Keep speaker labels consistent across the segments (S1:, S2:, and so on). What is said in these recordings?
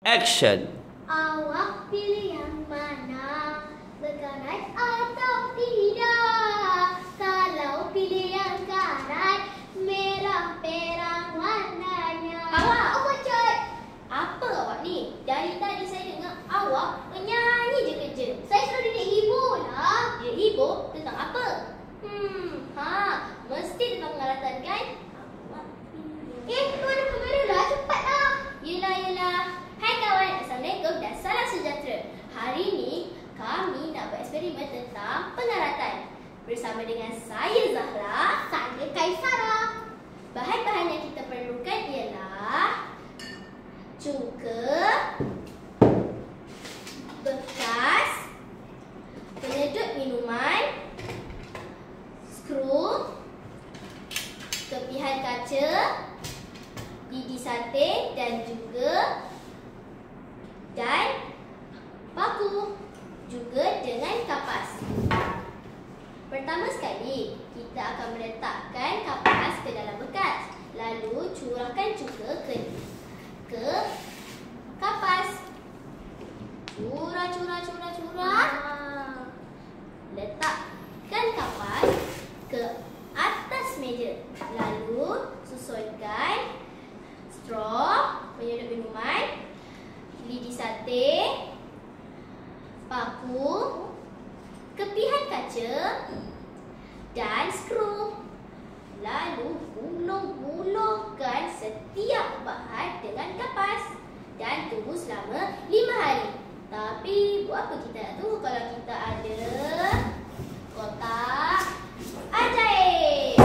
S1: Action.
S2: Awak pilih yang mana, berkarat atau tidak? Kalau pilih yang karat, merah perang warnanya.
S3: Awak!
S2: Awak cat!
S3: Apa awak ni? Dari tadi saya dengar awak menyanyi je kerja.
S2: Saya suruh dia hibur lah.
S3: Dia hibur tentang apa? Mesti tentang pengalatan kan?
S2: Tuan kamera lah, cepatlah.
S3: Yelah. Hai kawan, Assalamualaikum dan salam sejahtera. Hari ni kami nak buat eksperimen tentang pengaratan. Bersama dengan saya Zahra.
S2: Saya Kaisara.
S3: Bahan-bahan yang kita perlukan ialah cuka, bekas, penyedut minuman, skru, kepihan kaca, gigi sate dan paku, juga dengan kapas. Pertama sekali, kita akan meletakkan kapas ke dalam bekas. Lalu curahkan cuka ke kapas. Curah. Letakkan kapas ke atas meja. Lalu susunkan straw, penyedut minuman, lidi sate, paku, kepihan kaca dan skru. Lalu gulung-gulungkan setiap bahan dengan kapas dan tunggu selama 5 hari. Tapi buat apa kita nak tunggu kalau kita ada kotak ajaib?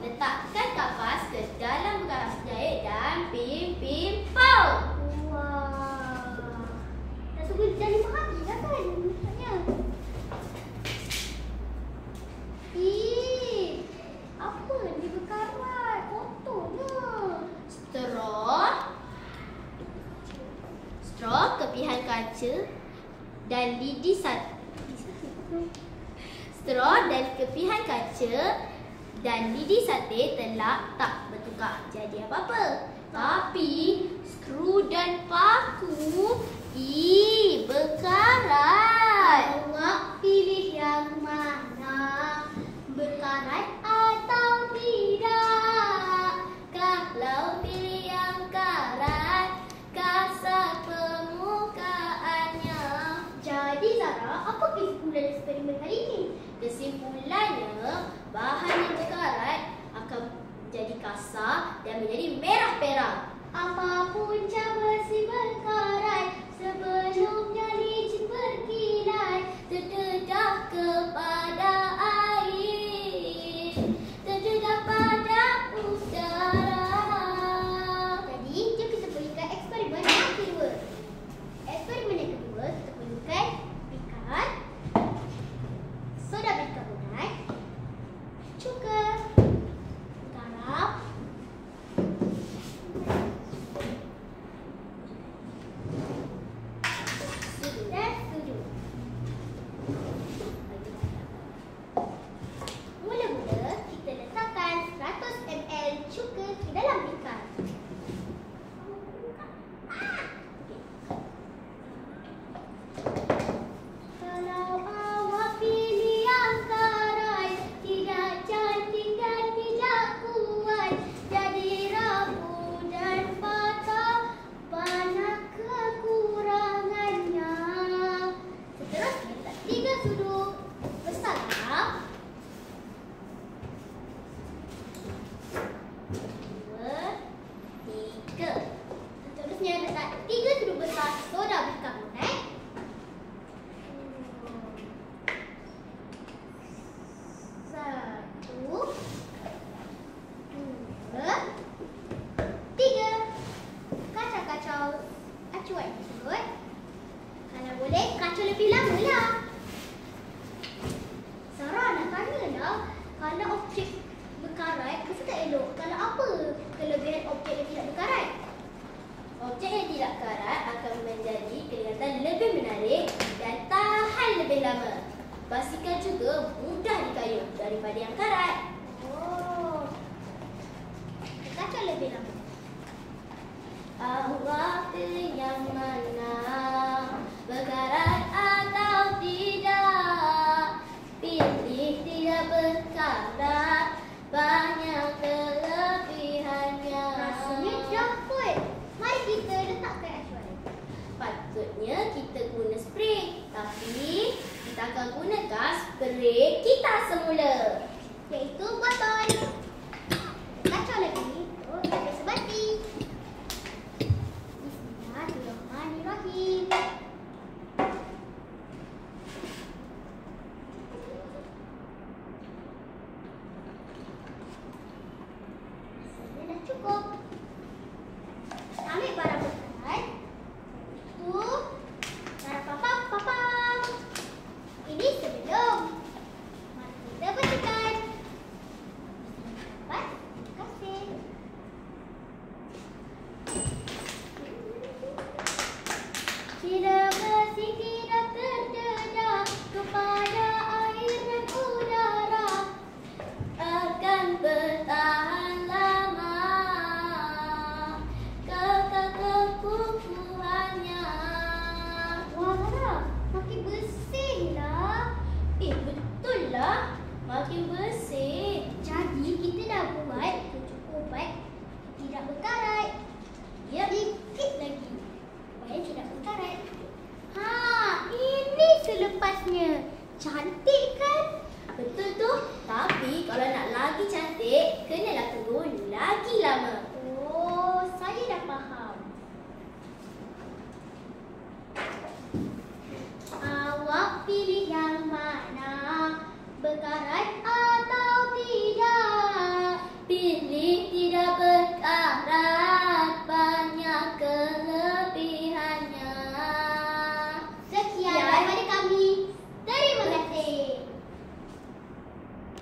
S3: Letakkan kapas ke dalam bekas ajaib dan pim-pim-pau.
S2: Wah. Dah tunggu dah 5 hari dah kan? Maksudnya. Apa ni berkarat? Kotornya.
S3: Straw, kepihan kaca dan lidi sate. Straw dan kepihan kaca dan lidi sate telah tak bertukar jadi apa-apa. Tapi skru dan paku berkarat.
S2: Awak pilih yang mana, berkarat atau tidak?
S3: Kalau pilih yang karat, kasar permukaannya.
S2: Jadi Zara, apa kesimpulan eksperimen hari ini?
S3: Kesimpulannya, bahan yang berkarat akan menjadi kasar dan menjadi merah perang.
S2: Apapun cara si berkarat, sebelumnya licin berkilat,
S3: Terdedah kepada air, terdedah pada udara.
S2: Jadi, jom kita perlukan eksperimen yang kedua. Eksperimen yang kedua, kita perlukan ikan, soda bikarbonat, cuka, garam, dan sudu. Mula-mula, kita letakkan 100 ml cuka ke dalam ikan. Kalau awak pilih yang karat, tidak cantik dan tidak kuat, jadi rapuh dan patah, banyak kekurangannya. Seterusnya, letak 3 sudu besar garam, 2, 3. Seterusnya, letak 3 sudu besar soda bikarbonat, 1, 2, 3. Kacau-kacau acuan tersebut. Kalau boleh, kacau lebih lama lah. Sarah nak tanya lah, kalau objek berkarat, mesti tak elok. Kalau apa kelebihan objek yang tidak berkarat?
S3: Objek yang tidak karat akan menjadi kelihatan lebih menarik dan tahan lebih lama. Basikal juga mudah dikayuh daripada yang karat.
S2: Oh. Kacau lebih lama.
S3: Allah mana, berkarat atau tidak. Pilih tidak berkarat, banyak kelebihannya.
S2: Rasanya dah kot. Mari kita letakkan Aishwarya.
S3: Patutnya kita guna spray, tapi kita akan gunakan spray kita semula.
S2: Iaitu botol. Kacau lagi. Oh, ada sebati. Bismillahirrahmanirrahim. Rasanya dah cukup. Ambil barang berat. Itu barang papam. Ini sebelum. Mari kita bersihkan. Baik, terima kasih. Tidak